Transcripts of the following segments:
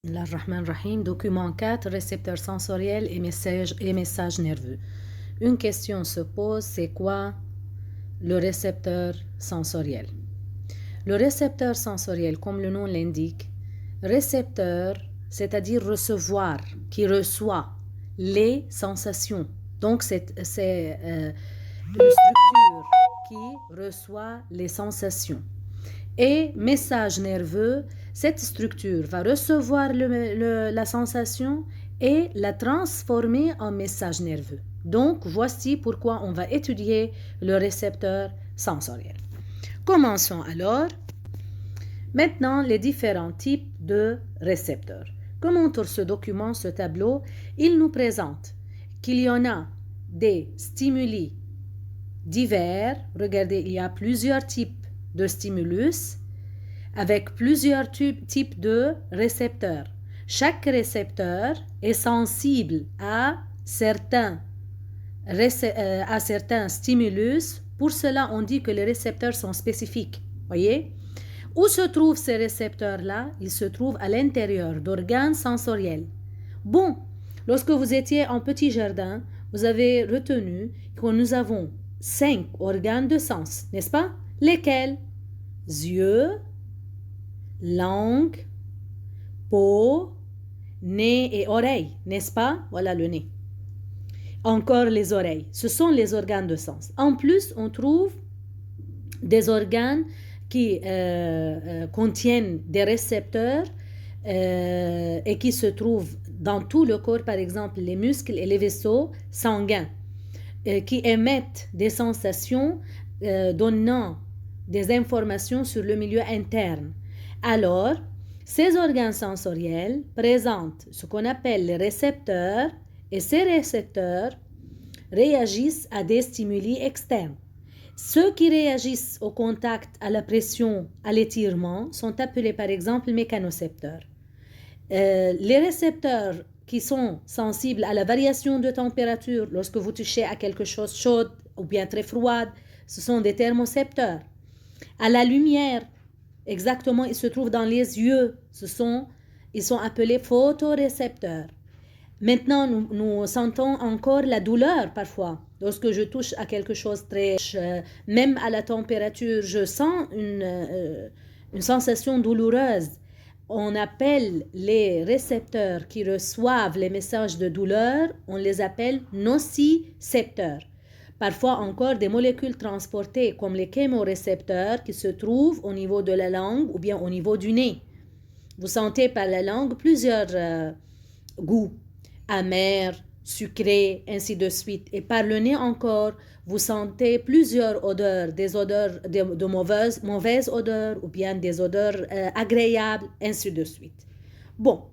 Bismillahir Rahim, document 4, récepteur sensoriel et message nerveux. Une question se pose, c'est quoi le récepteur sensoriel? Le récepteur sensoriel, comme le nom l'indique, récepteur, c'est-à-dire recevoir, qui reçoit les sensations. Donc c'est une structure qui reçoit les sensations. Et message nerveux, cette structure va recevoir la sensation et la transformer en message nerveux. Donc, voici pourquoi on va étudier le récepteur sensoriel. Commençons alors. Maintenant, les différents types de récepteurs. Comme montre ce document, ce tableau, il nous présente qu'il y en a des stimuli divers. Regardez, il y a plusieurs types de stimulus avec plusieurs types de récepteurs. Chaque récepteur est sensible à certains stimulus. Pour cela, on dit que les récepteurs sont spécifiques. Voyez? Où se trouvent ces récepteurs-là? Ils se trouvent à l'intérieur d'organes sensoriels. Bon, lorsque vous étiez en petit jardin, vous avez retenu que nous avons 5 organes de sens, n'est-ce pas? Lesquels? Yeux, langue, peau, nez et oreille, n'est-ce pas? Voilà le nez. Encore les oreilles. Ce sont les organes de sens. En plus, on trouve des organes qui contiennent des récepteurs et qui se trouvent dans tout le corps, par exemple les muscles et les vaisseaux sanguins, qui émettent des sensations donnant des informations sur le milieu interne. Alors, ces organes sensoriels présentent ce qu'on appelle les récepteurs et ces récepteurs réagissent à des stimuli externes. Ceux qui réagissent au contact, à la pression, à l'étirement sont appelés par exemple mécanocepteurs. Les récepteurs qui sont sensibles à la variation de température lorsque vous touchez à quelque chose chaude ou bien très froide, ce sont des thermocepteurs. À la lumière, exactement, ils se trouvent dans les yeux. Ils sont appelés photorécepteurs. Maintenant, nous sentons encore la douleur parfois. Lorsque je touche à quelque chose très... même à la température, je sens une sensation douloureuse. On appelle les récepteurs qui reçoivent les messages de douleur, on les appelle nocicepteurs. Parfois encore des molécules transportées comme les chémorécepteurs qui se trouvent au niveau de la langue ou bien au niveau du nez. Vous sentez par la langue plusieurs goûts, amers, sucrés, ainsi de suite. Et par le nez encore, vous sentez plusieurs odeurs, des odeurs de mauvaises odeurs ou bien des odeurs agréables, ainsi de suite. Bon,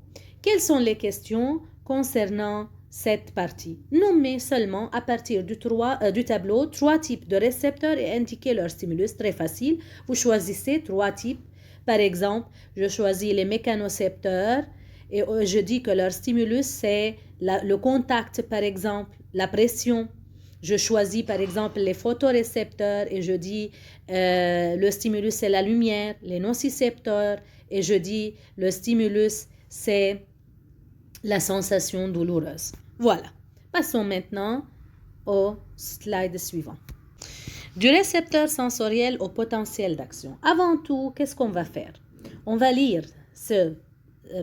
quelles sont les questions concernant cette partie? Nommez seulement à partir du tableau 3 types de récepteurs et indiquez leur stimulus. Très facile. Vous choisissez 3 types. Par exemple, je choisis les mécanocepteurs et je dis que leur stimulus c'est le contact, par exemple, la pression. Je choisis par exemple les photorécepteurs et je dis le stimulus c'est la lumière, les nocicepteurs et je dis le stimulus c'est la sensation douloureuse. Voilà. Passons maintenant au slide suivant. Du récepteur sensoriel au potentiel d'action. Avant tout, qu'est-ce qu'on va faire? On va lire ce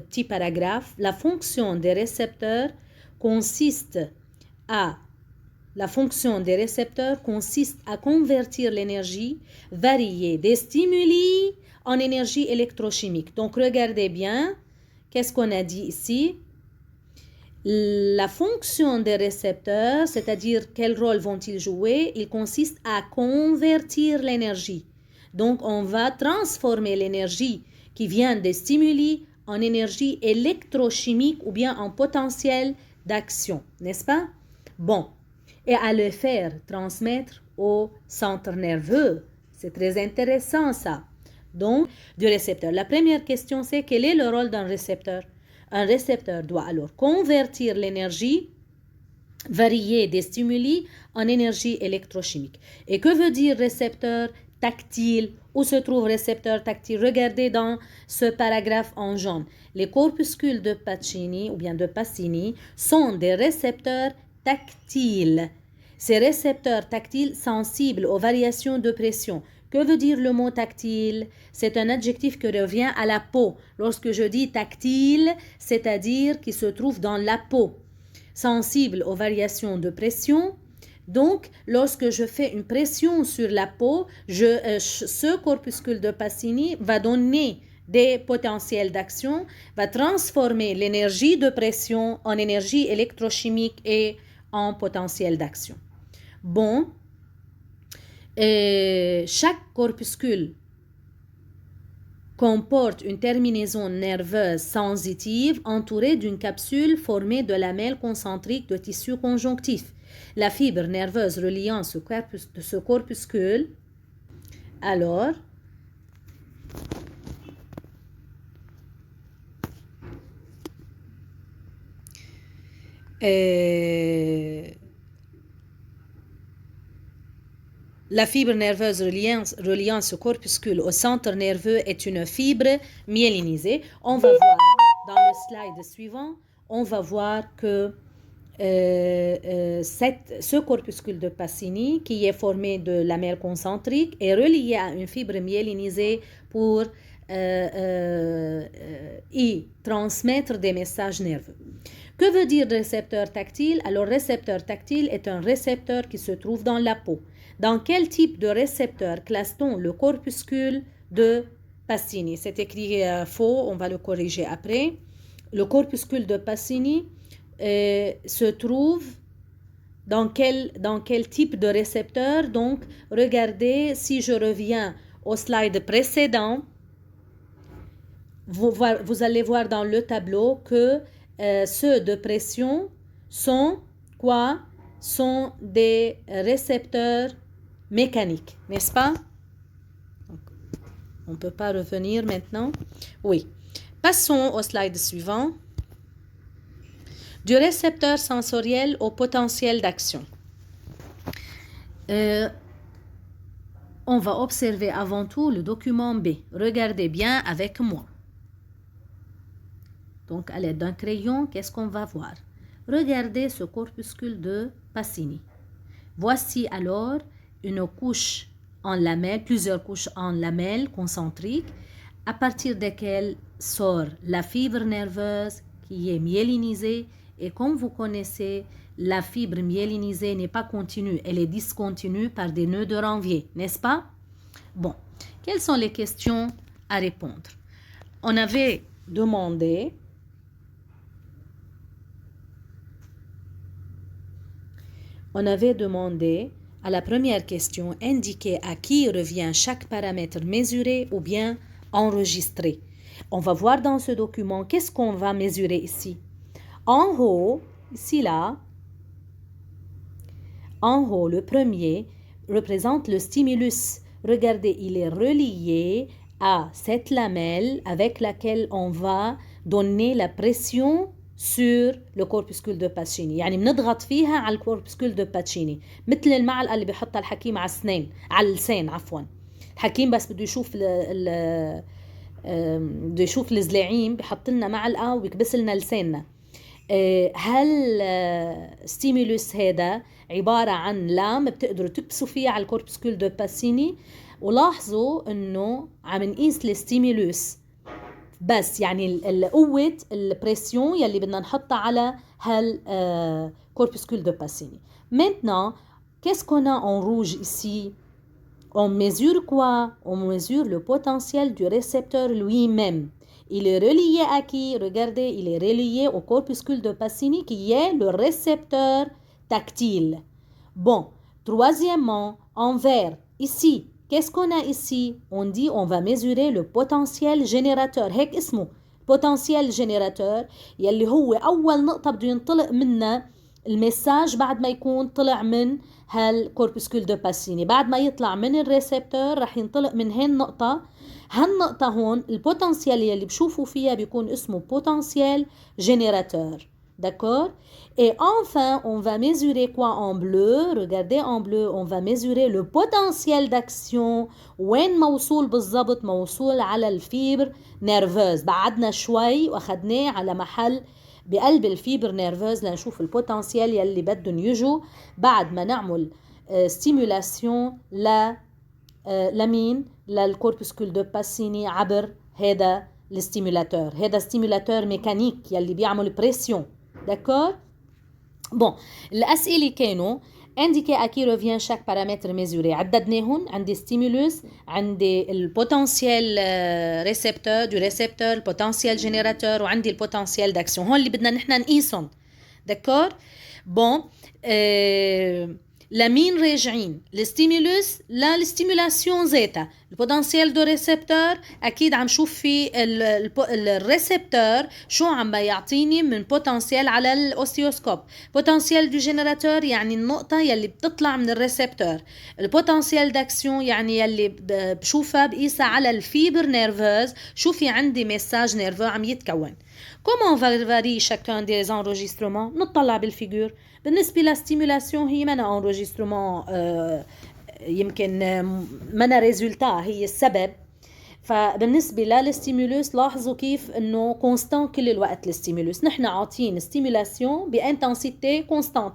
petit paragraphe. La fonction des récepteurs consiste à convertir l'énergie variée des stimuli en énergie électrochimique. Donc, regardez bien, qu'est-ce qu'on a dit ici? La fonction des récepteurs, c'est-à-dire quel rôle vont-ils jouer, il consiste à convertir l'énergie. Donc, on va transformer l'énergie qui vient des stimuli en énergie électrochimique ou bien en potentiel d'action, n'est-ce pas? Bon, et à le faire transmettre au centre nerveux. C'est très intéressant ça. Donc, du récepteur. La première question, c'est quel est le rôle d'un récepteur? Un récepteur doit alors convertir l'énergie variée des stimuli en énergie électrochimique. Et que veut dire récepteur? tactile. Où se trouve récepteur tactile? Regardez dans ce paragraphe en jaune. Les corpuscules de Pacini ou bien de Pacini sont des récepteurs tactiles. Ces récepteurs tactiles sensibles aux variations de pression. Que veut dire le mot tactile? C'est un adjectif qui revient à la peau. Lorsque je dis tactile, c'est-à-dire qui se trouve dans la peau. Sensible aux variations de pression. Donc, lorsque je fais une pression sur la peau, ce corpuscule de Pacini va donner des potentiels d'action, va transformer l'énergie de pression en énergie électrochimique et en potentiel d'action. Bon, chaque corpuscule comporte une terminaison nerveuse sensitive entourée d'une capsule formée de lamelles concentriques de tissu conjonctif. La fibre nerveuse reliant ce corpuscule, alors, la fibre nerveuse reliant ce corpuscule au centre nerveux est une fibre myélinisée. On va voir dans le slide suivant, on va voir que ce corpuscule de Pacini, qui est formé de lamelles concentriques, est relié à une fibre myélinisée pour y transmettre des messages nerveux. Que veut dire récepteur tactile? Alors, récepteur tactile est un récepteur qui se trouve dans la peau. Dans quel type de récepteur classe-t-on le corpuscule de Pacini? C'est écrit faux, on va le corriger après. Le corpuscule de Pacini se trouve dans quel type de récepteur? Donc, regardez, si je reviens au slide précédent, vous allez voir dans le tableau que ceux de pression sont quoi? Sont des récepteurs mécaniques, n'est-ce pas? Donc, on ne peut pas revenir maintenant. Oui. Passons au slide suivant. Du récepteur sensoriel au potentiel d'action. On va observer avant tout le document B. Regardez bien avec moi. Donc, à l'aide d'un crayon, qu'est-ce qu'on va voir? Regardez ce corpuscule de Pacini. Voici alors une couche en lamelles, plusieurs couches en lamelles concentriques, à partir desquelles sort la fibre nerveuse qui est myélinisée. Et comme vous connaissez, la fibre myélinisée n'est pas continue, elle est discontinue par des nœuds de Ranvier, n'est-ce pas? Bon, quelles sont les questions à répondre? On avait demandé à la première question, indiquer à qui revient chaque paramètre mesuré ou bien enregistré. On va voir dans ce document qu'est-ce qu'on va mesurer ici. En haut, ici là, en haut, le premier représente le stimulus. Regardez, il est relié à cette lamelle avec laquelle on va donner la pression sur le corpuscule de Pacini. يعني بنضغط فيها على الكوربسكول دو باتشيني مثل المعلقه اللي بيحطها الحكيم على السنين على اللسان عفوا. الحكيم بس بده يشوف الزلاعيم بيحط لنا معلقه وبيكبس لنا لساننا. هل ستيمولوس هذا عباره عن لام بتقدروا تكبسوا فيها على الكوربسكول دو باسيني. ولاحظوا انه عم نقيس الستيمولوس بس يعني قوة البريسيون يلي بدنا نحطها على corpuscule de Pacini. Maintenant, qu'est-ce qu'on a en rouge ici? On mesure quoi? On mesure le potentiel du récepteur lui-même. Il est relié à qui? Regardez, il est relié au corpuscule de Pacini qui est le récepteur tactile. Bon, troisièmement, en vert, ici, qu'est-ce qu'on a ici? On dit on va mesurer le potentiel générateur. هيك اسمه potentiel générateur يلي هو أول نقطة بده ينطلق منها المساج بعد ما يكون طلع من هالكوربسكول دو باسيني. بعد ما يطلع من الريسبتور رح ينطلق من هالنقطة. هالنقطة هون البوتنسيال يلي بشوفوا فيها بيكون اسمه potentiel générateur. D'accord? Et enfin, on va mesurer quoi en bleu? Regardez en bleu, on va mesurer le potentiel d'action. وين موصول بالضبط؟ موصول على الفيبر نيرفوز. بعدنا شوي واخدناه على محل بقلب الفيبر نيرفوز لنشوف البوتنسيال يلي بدهم يجوا بعد ما نعمل ستيمولاسيون لمين؟ للكوربسكول دو باسيني عبر هذا الستيمولاتور. هذا ستيمولاتور ميكانيك يلي بيعمل بريسيون. داكور؟ بون الأسئلة كانوا indiquer à qui revient chaque paramètre mesuré. عددناهم. عندي ستيمولوس، عندي البوتنسيال ريسبتور دو ريسبتور، البوتنسيال جينيراتور، وعندي البوتنسيال داكسيون. هون اللي بدنا نحن نقيسهم. داكور؟ بون لمين راجعين؟ الستيمولوس للستيمولاسيون ذاتها. البوتنسيال دو ريسبتور اكيد عم شوف في الريسبتور شو عم يعطيني من بوتنسيال على الاوستيوسكوب. بوتنسيال دو جينيراتور يعني النقطه يلي بتطلع من الريسبتور. البوتنسيال داكسيون يعني يلي بشوفها بقيسها على الفيبر نيرفوز، شو في عندي ميساج نيرفو عم يتكون. Comment varie chacun des enregistrements؟ نطلع بالفيجور. بالنسبة للستيمولاسيون هي منا enregistrement يمكن منا ريزولتا، هي السبب. فبالنسبة للستيمولوس لاحظوا كيف انه كونستان كل الوقت. الستيمولوس نحن عاطين ستيمولاسيون بانتنسيتي كونستانت.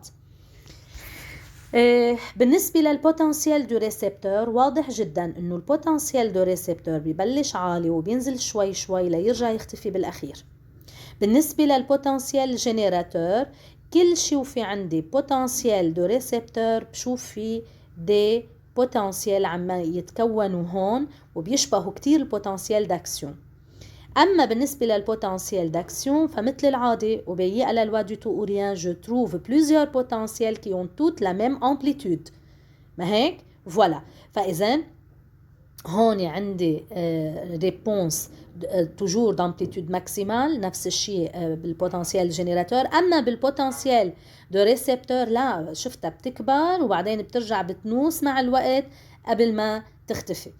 بالنسبة للبوتنسيال دو ريسبتور واضح جدا انه البوتنسيال دو ريسبتور ببلش عالي وبينزل شوي شوي ليرجع يختفي بالاخير. بالنسبة للبوتنسيال جينيراتور كل شيء في عندي بوتنسيال دو ريسبتور بشوف في دي بوتنسيال عم يتكونوا هون وبيشبهوا كتير البوتنسيال داكسيون. أما بالنسبة للبوتنسيال داكسيون فمثل العادة وبيي à la loi du tout ou rien je trouve plusieurs potentiels qui ont toutes la même amplitude. ما هيك؟ فوالا. فإذن هون عندي ريبونس توجور d'amplitude maximale. نفس الشيء بالبوتنسيال جينيراتور. أما بالبوتنسيال دو ريسبتور لا، شفتها بتكبر وبعدين بترجع بتنوس مع الوقت قبل ما تختفي.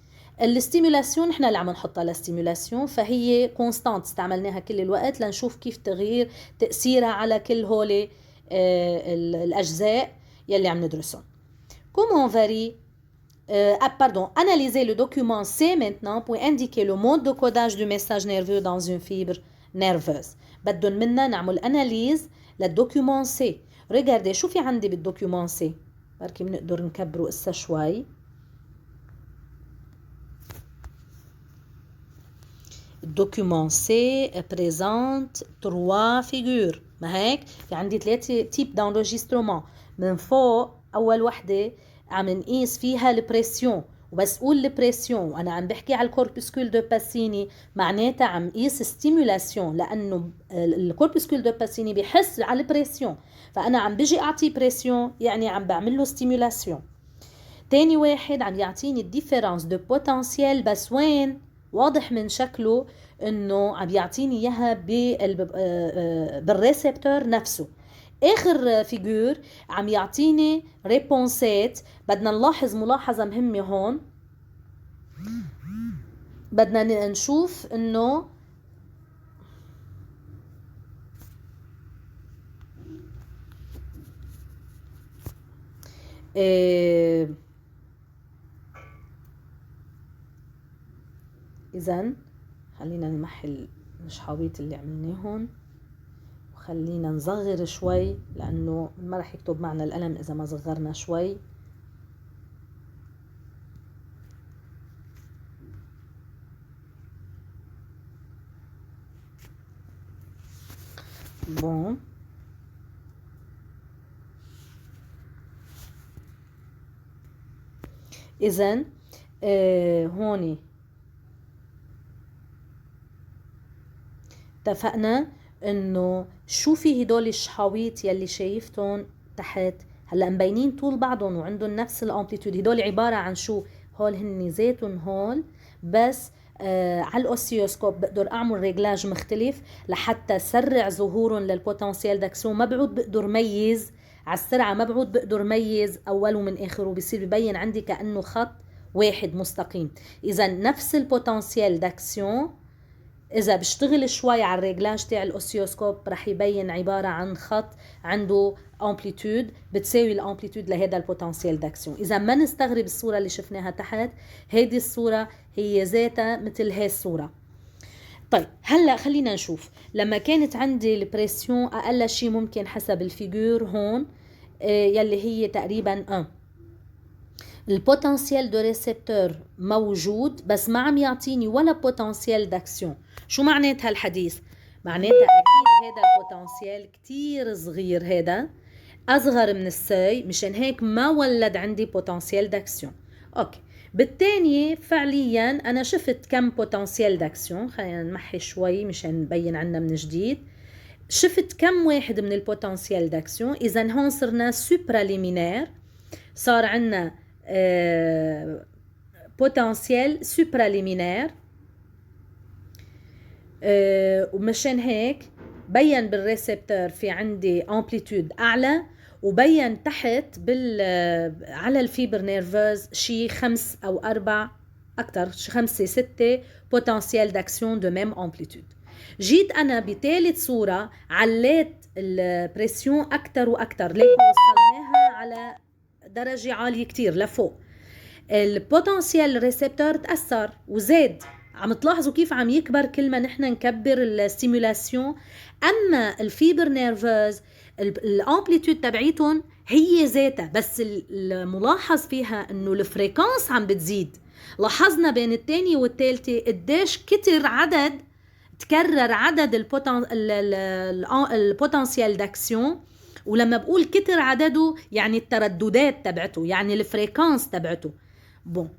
الستيمولاسيون نحن اللي عم نحطها للستيمولاسيون فهي كونستانت، استعملناها كل الوقت لنشوف كيف تغيير تأثيرها على كل هولي الأجزاء يلي عم ندرسهم. Comment varie analyser le document C maintenant pour indiquer le mode de codage du message nerveux dans une fibre nerveuse. بدهم منا نعمل analyse للدوكيومون C. Regardez شو في عندي بالدوكيومون C. بركي بنقدر نكبره قصة شوي. الدوكيومون C présente 3 figures. ما هيك؟ في عندي 3 types d'enregistrement. من فوق أول وحدة عم نقيس فيها البريسيون، وبس قول البريسيون وانا عم بحكي على الكوربسكول دو باسيني معناتها عم قيس ستيمولاسيون، لانه الكوربسكول دو باسيني بيحس على البريسيون، فانا عم بيجي اعطي بريسيون يعني عم بعمل له ستيمولاسيون. تاني واحد عم يعطيني الديفيرنس دو بوتنسيال، بس وين؟ واضح من شكله انه عم يعطيني اياها بالريسبتور نفسه. اخر فيجور عم يعطيني ريبونسات. بدنا نلاحظ ملاحظة مهمة هون، بدنا نشوف انه اذن خلينا نمحل الشحاويط اللي عملناهن وخلينا نصغر شوي لانه ما رح يكتب معنا القلم اذا ما صغرنا شوي. بون اذن هون اتفقنا انه شو في هدول الشحاويط يلي شايفتهم تحت هلا مبينين طول بعضهم وعندهم نفس الامبليتود. هدول عباره عن شو؟ هول هن ذاتهم هول، بس على الاوسيوسكوب بقدر اعمل ريجلاج مختلف لحتى سرع ظهورهم للبوتنسيال داكسون. ما بعود بقدر ميز على السرعه، ما بعود بقدر ميز اوله من اخره، بصير ببين عندي كانه خط واحد مستقيم. اذا نفس البوتنسيال داكسيون إذا بشتغل شوي على الريجلاج تاع الأوسيوسكوب رح يبين عبارة عن خط عنده امبليتود بتساوي الامبليتود لهذا البوتنسيال داكسيون. إذا ما نستغرب الصورة اللي شفناها تحت، هذه الصورة هي ذاتها مثل هاي الصورة. طيب هلا خلينا نشوف لما كانت عندي البريسيون أقل شيء ممكن حسب الفيجور هون يلي هي تقريبا 1. البوتنسيال دو ريسبتور موجود بس ما عم يعطيني ولا بوتنسيال داكسيون. شو معنات هالحديث؟ معناتها اكيد هذا البوتنسيال كتير صغير، هذا اصغر من السي، مشان هيك ما ولد عندي بوتنسيال داكسيون. اوكي، بالتانية فعليا انا شفت كم بوتنسيال داكسيون، خلينا نمحي شوي مشان نبين عنا من جديد. شفت كم واحد من البوتنسيال داكسيون. اذا هون صرنا سوبراليمينير، صار عنا بوتنسيال سوبراليمينير، ومشان هيك بين بالريسبتور في عندي امبليتود اعلى، وبين تحت على الفيبر نيرفوز شي 5 أو 4 اكثر، 5 6 بوتنسيال داكسيون دو ميم امبليتود. جيت انا بثالث صوره عليت البريسيون اكثر واكثر، ليه وصلناها على درجه عاليه كتير لفوق. البوتنسيال ريسبتور تاثر وزاد. عم تلاحظوا كيف عم يكبر كل ما نحن نكبر الستيمولاسيون. اما الفيبر نيرفوز الامبليتود تبعيتهم هي ذاتها، بس الملاحظ فيها انه الفريكانس عم بتزيد. لاحظنا بين الثانيه والثالثه قديش كتر عدد تكرر عدد البوتنسيال داكسيون. ولما بقول كتر عدده يعني الترددات تبعته، يعني الفريكانس تبعته. بون،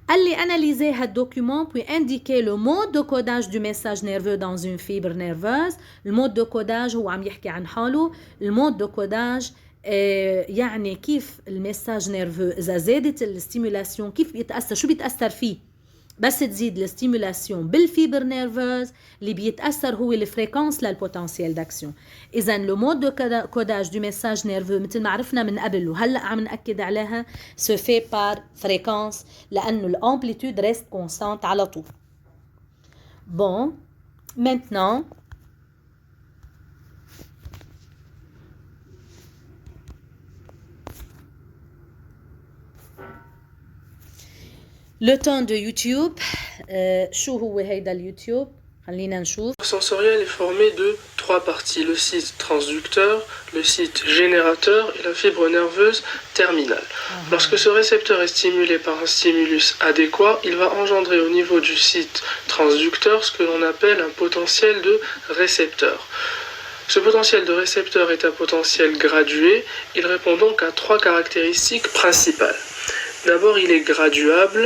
قال لي analyser ce document puis indiquer le mode de codage du message nerveux dans une fibre nerveuse. المود دو كوداج هو عم يحكي عن حاله. المود دو كوداج يعني كيف المساج نيرفو اذا زادت الستيمولاسيون كيف بيتاثر، شو بيتاثر فيه. بس تزيد الستيمولاسيون بالفيبر نيرفوز اللي بيتاثر هو الفريكانس للبوتنسيال داكسيون. اذا لو مود دو كوداج دو ميساج نيرفو مثل ما عرفنا من قبل وهلا عم ناكد عليها سو في بار فريكانس، لانه الامبليتود ريست كونستانت على طول. بون maintenant le temps de YouTube. شو هو هيدا اليوتيوب؟ خلينا نشوف. Le sensoriel est formé de 3 parties, le site transducteur, le site générateur et la fibre nerveuse terminale. Lorsque ce récepteur est stimulé par un stimulus adéquat, il va engendrer au niveau du site transducteur ce que l'on appelle un potentiel de récepteur. Ce potentiel de récepteur est un potentiel gradué. Il répond donc à 3 caractéristiques principales. D'abord, il est graduable,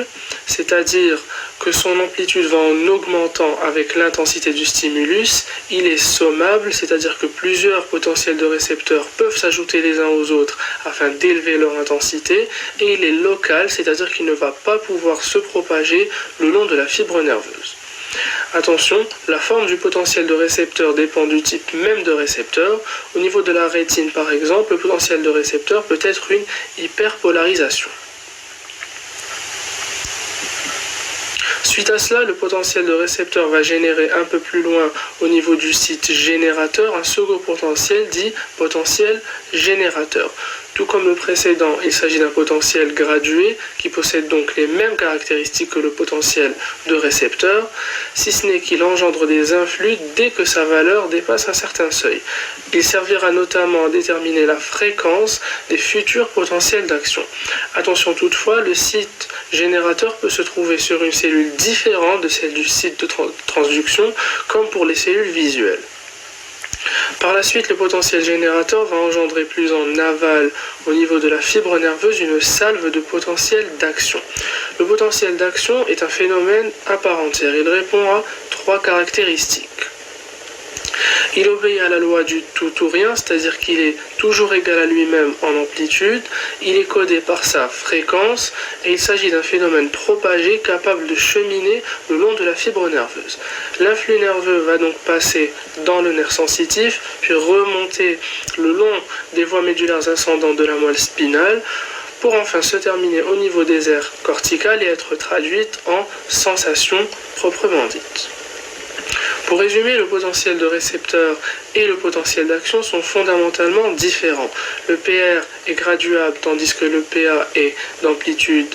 c'est-à-dire que son amplitude va en augmentant avec l'intensité du stimulus. Il est sommable, c'est-à-dire que plusieurs potentiels de récepteurs peuvent s'ajouter les uns aux autres afin d'élever leur intensité. Et il est local, c'est-à-dire qu'il ne va pas pouvoir se propager le long de la fibre nerveuse. Attention, la forme du potentiel de récepteur dépend du type même de récepteur. Au niveau de la rétine, par exemple, le potentiel de récepteur peut être une hyperpolarisation. Suite à cela, le potentiel de récepteur va générer un peu plus loin au niveau du site générateur un second potentiel dit potentiel générateur. Tout comme le précédent, il s'agit d'un potentiel gradué qui possède donc les mêmes caractéristiques que le potentiel de récepteur, si ce n'est qu'il engendre des influx dès que sa valeur dépasse un certain seuil. Il servira notamment à déterminer la fréquence des futurs potentiels d'action. Attention toutefois, le site générateur peut se trouver sur une cellule différente de celle du site de transduction, comme pour les cellules visuelles. Par la suite, le potentiel générateur va engendrer plus en aval, au niveau de la fibre nerveuse, une salve de potentiel d'action. Le potentiel d'action est un phénomène à part entière. Il répond à 3 caractéristiques. Il obéit à la loi du tout ou rien, c'est-à-dire qu'il est toujours égal à lui-même en amplitude. Il est codé par sa fréquence et il s'agit d'un phénomène propagé capable de cheminer le long de la fibre nerveuse. L'influx nerveux va donc passer dans le nerf sensitif, puis remonter le long des voies médulaires ascendantes de la moelle spinale, pour enfin se terminer au niveau des aires corticales et être traduite en sensation proprement dite. Pour résumer, le potentiel de récepteur et le potentiel d'action sont fondamentalement différents. Le PR est graduable tandis que le PA est d'amplitude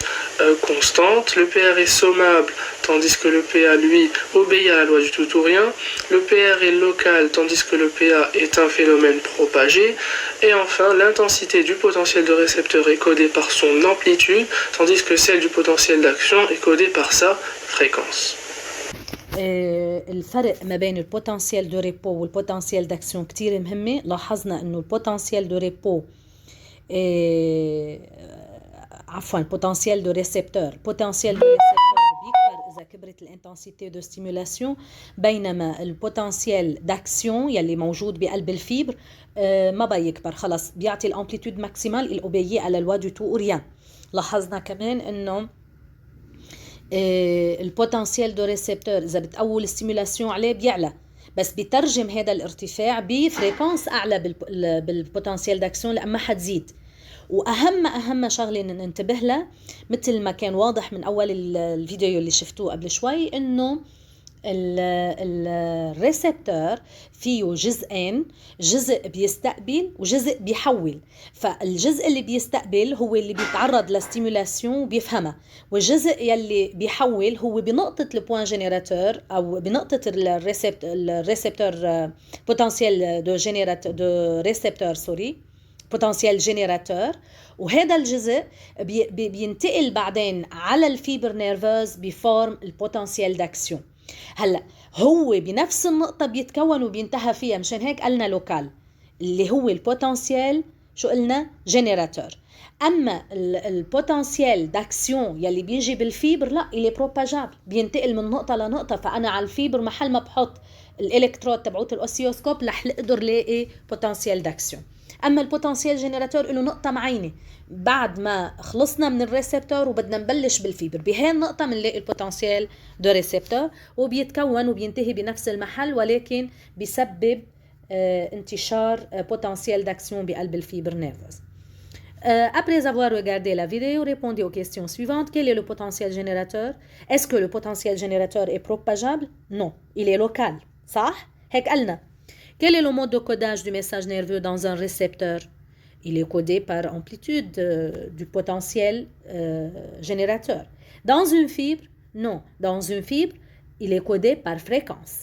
constante. Le PR est sommable tandis que le PA, lui, obéit à la loi du tout ou rien. Le PR est local tandis que le PA est un phénomène propagé. Et enfin, l'intensité du potentiel de récepteur est codée par son amplitude tandis que celle du potentiel d'action est codée par sa fréquence. الفرق ما بين البوتنسيال دو ريبو والبوتنسيال داكسيون كتير مهمة. لاحظنا انه البوتنسيال دو ريبو عفوا البوتنسيال دو ريسبتور بيكبر اذا كبرت الانتنسيتي دو ستيمولاسيون، بينما البوتنسيال داكسيون يلي موجود بقلب الفيبر ما بيكبر، خلص بيعطي الامبليتود ماكسيمال الاوبيي على لوا دو تو اوريان. لاحظنا كمان انه البوتنسيال دو ريسبتور اذا بتقول الستيمولاسيون عليه بيعلى، بس بيترجم هذا الارتفاع بفريكونس اعلى بالبوتنسيال داكسيون لما حتزيد. واهم شغله ننتبه لها مثل ما كان واضح من اول الفيديو اللي شفتوه قبل شوي، انه الريسبتور فيه جزئين، جزء بيستقبل وجزء بيحول. فالجزء اللي بيستقبل هو اللي بيتعرض لستيمولاسيون وبيفهمها، والجزء يلي بيحول هو بنقطة البوان جينيراتور أو بنقطة الريسبتور بوتنسيال دو ريسبتور بوتنسيال جينيراتور. وهذا الجزء بينتقل بعدين على الفيبر نيرفوز بفورم البوتنسيال داكسيون. هلا هو بنفس النقطة بيتكون وبينتهى فيها، مشان هيك قلنا لوكال اللي هو البوتنسيال شو قلنا جينيراتور. اما البوتنسيال داكسيون يلي بيجي بالفيبر لا، اللي بروباجابل بينتقل من نقطة لنقطة. فانا على الفيبر محل ما بحط الالكترود تبعوت الاوسيوسكوب رح اقدر لاقي بوتنسيال داكسيون. اما البوتنسيال جينيراتور له نقطة معينة، بعد ما خلصنا من الريسبتور وبدنا نبلش بالفيبر بهي النقطة بنلاقي البوتنسيال دو ريسبتور، وبيتكون وبينتهي بنفس المحل، ولكن بيسبب انتشار potentiel d'action بقلب الفيبر nerveuse. Après avoir regardé la vidéo, répondez aux questions suivantes. Quel est le potentiel générateur? Est-ce que le potentiel générateur est propageable? Non, il est local. صح؟ هيك قلنا. Quel est le mode de codage du message nerveux dans un récepteur? Il est codé par amplitude du potentiel générateur. Dans une fibre? Non. Dans une fibre, il est codé par fréquence.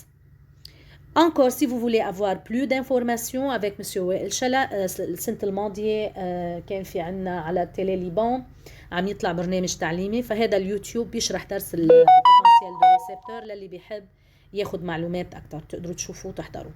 Encore, si vous voulez avoir plus d'informations avec M. وائل شلا، السنة الماضية كان في عنا على التيلي ليبان عم يطلع برنامج تعليمي، فهذا اليوتيوب بيشرح درس البوتنسيال دو ريسبتور للي بيحب ياخد معلومات أكتر، تقدروا تشوفوه وتحضروا.